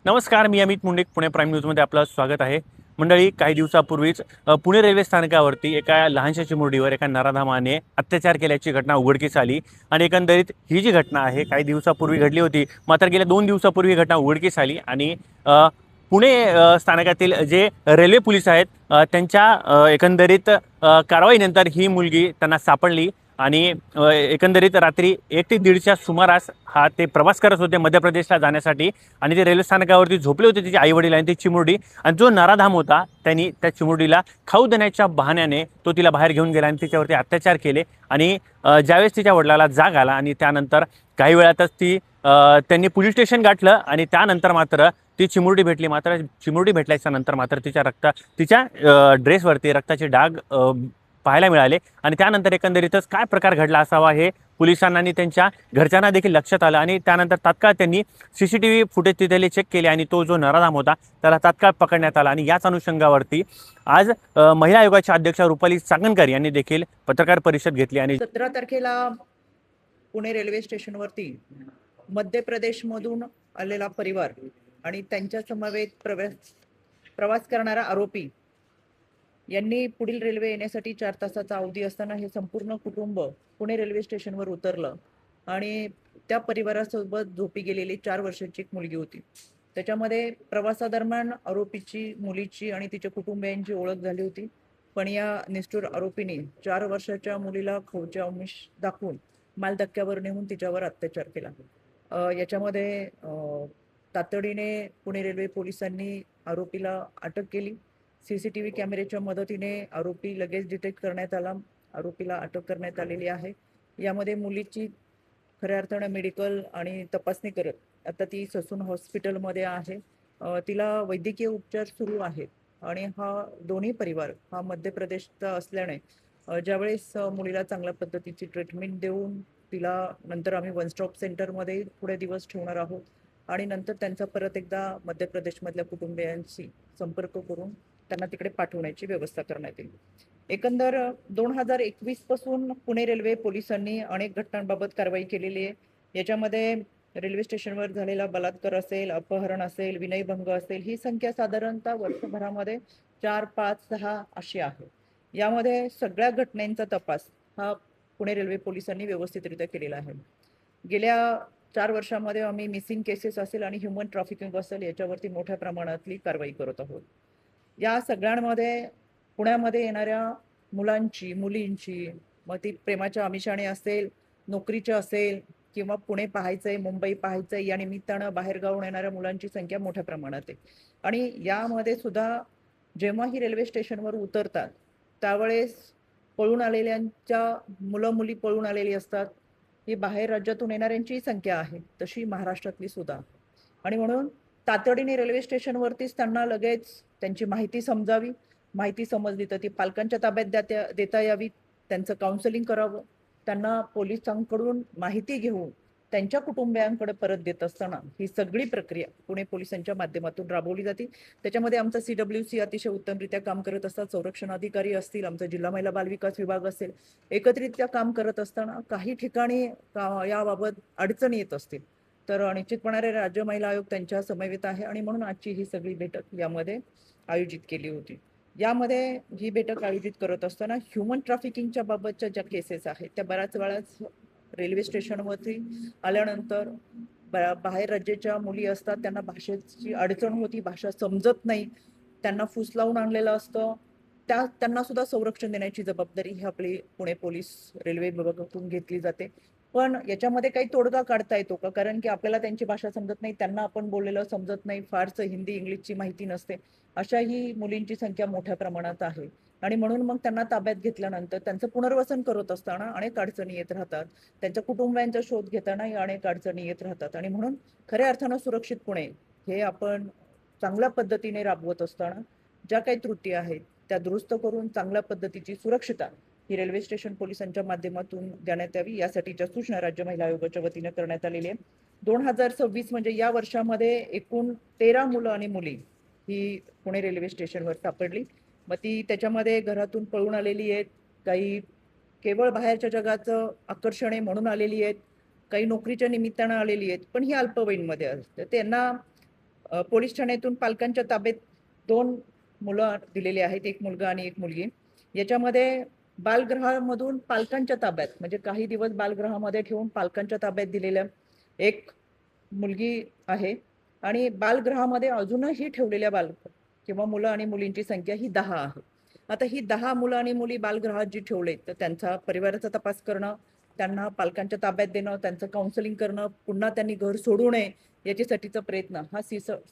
नमस्कार, मी अमित मुंडे. पुणे प्राईम न्यूजमध्ये आपलं स्वागत आहे. मंडळी, काही दिवसापूर्वीच पुणे रेल्वे स्थानकावरती एका लहानशा चिमुरडीवर एका नराधमाने अत्याचार केल्याची घटना उघडकीस आली आणि एकंदरीत ही जी घटना आहे काही दिवसापूर्वी घडली होती, मात्र गेल्या 2 दिवसापूर्वी ही घटना उघडकीस आली आणि पुणे स्थानकातील जे रेल्वे पोलीस आहेत त्यांच्या एकंदरीत कारवाईनंतर ही मुलगी त्यांना सापडली आणि एकंदरीत रात्री 1 ते 1:30च्या सुमारास ते प्रवास करत होते मध्य प्रदेशला जाण्यासाठी आणि ते रेल्वे स्थानकावरती झोपले होते तिचे आई वडील आणि ती चिमुरडी. आणि जो नराधाम होता त्यांनी त्या चिमुरडीला खाऊ देण्याच्या बहाण्याने तो तिला बाहेर घेऊन गेला आणि तिच्यावरती अत्याचार केले. आणि ज्यावेळेस तिच्या वडिलाला जाग आला आणि त्यानंतर काही वेळातच त्यांनी पोलीस स्टेशन गाठलं आणि त्यानंतर मात्र ती चिमुरडी भेटली. मात्र चिमुरडी भेटल्याच्या नंतर मात्र तिच्या ड्रेसवरती रक्ताचे डाग पाहायला मिळाले आणि त्यानंतर एकंदरीतच काय प्रकार घडला असावा हे पोलिसांना आणि त्यांच्या घरच्यांना देखील लक्षात आलं आणि त्यानंतर तात्काळ त्यांनी CCTV फुटेज तिथले चेक केले आणि तो जो नराधाम होता त्याला तात्काळ पकडण्यात आला. आणि याच अनुषंगावरती आज महिला आयोगाच्या अध्यक्ष रुपाली चाकणकर यांनी देखील पत्रकार परिषद घेतली. आणि 17 तारखेला पुणे रेल्वे स्टेशनवरती मध्य प्रदेशमधून आलेला परिवार आणि त्यांच्या समवेत प्रवास करणारा आरोपी यांनी पुढील रेल्वे येण्यासाठी 4 तासाचा अवधी असताना हे संपूर्ण कुटुंब पुणे रेल्वे स्टेशनवर उतरलं आणि त्या परिवारासोबत झोपी गेलेली 4 वर्षाची एक मुलगी होती. त्याच्यामध्ये प्रवासादरम्यान आरोपीची, मुलीची आणि तिच्या कुटुंबियांची ओळख झाली होती. पण या निष्ठुर आरोपीने 4 वर्षाच्या मुलीला खौचे आमिष दाखवून मालधक्क्यावर नेऊन तिच्यावर अत्याचार केला. याच्यामध्ये तातडीने पुणे रेल्वे पोलिसांनी आरोपीला अटक केली. CCTV कॅमेऱ्याच्या मदतीने आरोपी लगेच डिटेक्ट करण्यात आला. आरोपीला अटक करण्यात आलेली आहे. यामध्ये मुलीची खऱ्या अर्थानं मेडिकल आणि तपासणी करत आता ती ससून हॉस्पिटलमध्ये आहे. तिला वैद्यकीय उपचार सुरू आहेत आणि हा दोन्ही परिवार हा मध्य प्रदेशचा असल्याने ज्यावेळेस मुलीला चांगल्या पद्धतीची ट्रीटमेंट देऊन तिला नंतर आम्ही वन स्टॉप सेंटरमध्ये थोडे दिवस ठेवणार आहोत आणि नंतर त्यांचा परत एकदा मध्य प्रदेशमधल्या कुटुंबियांशी संपर्क करून त्यांना तिकडे पाठवण्याची व्यवस्था करण्यात येईल. एकंदर 2021 पासून पुणे रेल्वे पोलिसांनी अनेक घटनांबाबत कारवाई केलेली आहे. याच्यामध्ये रेल्वे स्टेशनवर झालेला बलात्कार असेल, अपहरण असेल, विनयभंग असेल, ही संख्या साधारणतः वर्षभरामध्ये 4, 5, 6 अशी आहे. यामध्ये सगळ्या घटनांचा तपास हा पुणे रेल्वे पोलिसांनी व्यवस्थितरित्या केलेला आहे. गेल्या 4 वर्षामध्ये आम्ही मिसिंग केसेस असेल आणि ह्युमन ट्रॅफिकिंग असेल याच्यावरती मोठ्या प्रमाणातली कारवाई करत आहोत. या सगळ्यांमध्ये पुण्यामध्ये येणाऱ्या मुलांची, मुलींची, मग ती प्रेमाच्या आमिषाने असेल, नोकरीच्या असेल किंवा पुणे पाहायचंय, मुंबई पाहायचंय या निमित्तानं बाहेरगावून येणाऱ्या मुलांची संख्या मोठ्या प्रमाणात आहे. आणि यामध्ये सुद्धा जेव्हा ही रेल्वे स्टेशनवर उतरतात त्यावेळेस पळून आलेल्यांच्या मुलं मुली पळून आलेली असतात. ही बाहेर राज्यातून येणाऱ्यांची संख्या आहे तशी महाराष्ट्रातली सुद्धा. आणि म्हणून तातडीने रेल्वे स्टेशनवरतीच त्यांना लगेच त्यांची माहिती समजावी. माहिती समजली तर ती पालकांच्या ताब्यात देता यावी. त्यांचं काउन्सिलिंग करावं. त्यांना पोलिसांकडून माहिती घेऊन त्यांच्या कुटुंबियांकडे परत देत असताना ही सगळी प्रक्रिया पुणे पोलिसांच्या माध्यमातून राबवली जाते. त्याच्यामध्ये आमचा CWC अतिशय उत्तमरित्या काम करत असतात. संरक्षण अधिकारी असतील, आमचा जिल्हा महिला बालविकास विभाग असेल, एकत्रितरित्या काम करत असताना काही ठिकाणी याबाबत अडचणी येत असतील तर निश्चितपणे राज्य महिला आयोग त्यांच्या समवेत आहे आणि म्हणून आजची ही सगळी बैठक यामध्ये आयोजित केली होती. यामध्ये ही बैठक आयोजित करत असताना ह्युमन ट्रॅफिकिंगच्या बाबतच्या ज्या केसेस आहेत त्या बऱ्याच वेळाच रेल्वे स्टेशनवरती आल्यानंतर बाहेर राज्याच्या मुली असतात, त्यांना भाषेची अडचण होती, भाषा समजत नाही, त्यांना फूस लावून आणलेलं असतं. त्यांना सुद्धा संरक्षण देण्याची जबाबदारी ही आपली पुणे पोलीस रेल्वे विभागातून घेतली जाते. पण याच्यामध्ये काही तोडगा काढता येतो का? कारण की आपल्याला त्यांची भाषा समजत नाही, त्यांना आपण बोललेलं समजत नाही, फारसं हिंदी इंग्लिशची माहिती नसते. अशाही मुलींची संख्या मोठ्या प्रमाणात आहे आणि म्हणून मग त्यांना ताब्यात घेतल्यानंतर त्यांचं पुनर्वसन करत असताना अनेक अडचणी येत राहतात. त्यांच्या कुटुंबियांचा शोध घेतानाही अनेक अडचणी येत राहतात आणि म्हणून खऱ्या अर्थानं सुरक्षित पुणे हे आपण चांगल्या पद्धतीने राबवत असताना ज्या काही त्रुटी आहेत त्या दुरुस्त करून चांगल्या पद्धतीची सुरक्षितता ही रेल्वे स्टेशन पोलिसांच्या माध्यमातून देण्यात यावी यासाठीच्या सूचना राज्य महिला आयोगाच्या वतीने करण्यात आलेली आहे. 2026 म्हणजे या वर्षामध्ये एकूण 13 मुलं आणि मुली ही पुणे रेल्वे स्टेशनवर सापडली. मग ती त्याच्यामध्ये घरातून पळून आलेली आहेत, काही केवळ बाहेरच्या जगाचं आकर्षण आहे म्हणून आलेली आहेत, काही नोकरीच्या निमित्तानं आलेली आहेत, पण ही अल्पवयीनमध्ये असते. त्यांना पोलीस ठाण्यातून पालकांच्या ताब्यात 2 मुलं दिलेली आहेत, एक मुलगा आणि एक मुलगी. याच्यामध्ये बालगृहामधून पालकांच्या ताब्यात म्हणजे काही दिवस बालगृहामध्ये ठेवून पालकांच्या ताब्यात दिलेल्या एक मुलगी आहे आणि बालगृहामध्ये अजूनही ठेवलेल्या किंवा मुलं आणि मुलींची संख्या ही 10 आहे. आता ही 10 मुलं आणि मुली बालगृहात जी ठेवले तर त्यांचा परिवाराचा तपास करणं, त्यांना पालकांच्या ताब्यात देणं, त्यांचं काउन्सिलिंग करणं, पुन्हा त्यांनी घर सोडू नये याच्यासाठीचा प्रयत्न हा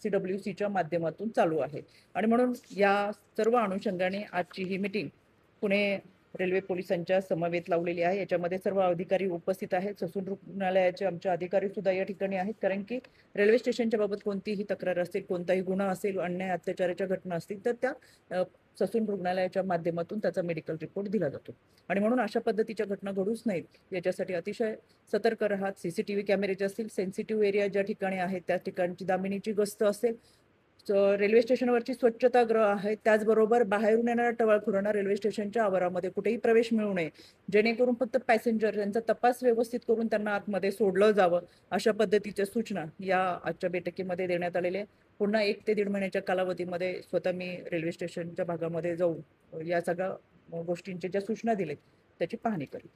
CWCच्या माध्यमातून चालू आहे. आणि म्हणून या सर्व अनुषंगाने आजची ही मीटिंग पुणे रेल्वे पोलिसांच्या समवेत लावलेली आहे. याच्यामध्ये सर्व अधिकारी उपस्थित आहेत. ससून रुग्णालयाचे आमचे अधिकारी सुद्धा या ठिकाणी आहेत, कारण की रेल्वे स्टेशनच्या बाबत कोणतीही तक्रार असेल, कोणताही गुन्हा असेल, अन्याय अत्याचाराच्या घटना असतील तर त्या ससून रुग्णालयाच्या माध्यमातून त्याचा मेडिकल रिपोर्ट दिला जातो. आणि म्हणून अशा पद्धतीच्या घटना घडूच नाहीत याच्यासाठी अतिशय सतर्क राहत. CCTV कॅमेरे असतील, सेन्सिटिव्ह एरिया ज्या ठिकाणी आहेत त्या ठिकाणची दामिनीची गस्त असेल, रेल्वे स्टेशनवरची स्वच्छतागृह आहे, त्याचबरोबर बाहेरून येणाऱ्या टवाळखोरांना रेल्वे स्टेशनच्या आवारामध्ये कुठेही प्रवेश मिळू नये, जेणेकरून फक्त पॅसेंजर यांचा तपास व्यवस्थित करून त्यांना आतमध्ये सोडलं जावं, अशा पद्धतीच्या सूचना या आजच्या बैठकीमध्ये देण्यात आलेल्या. पुन्हा 1 ते 1.5 महिन्याच्या कालावधीमध्ये स्वतः मी रेल्वे स्टेशनच्या भागामध्ये जाऊन या सगळ्या गोष्टींच्या ज्या सूचना दिल्यात त्याची पाहणी करेन.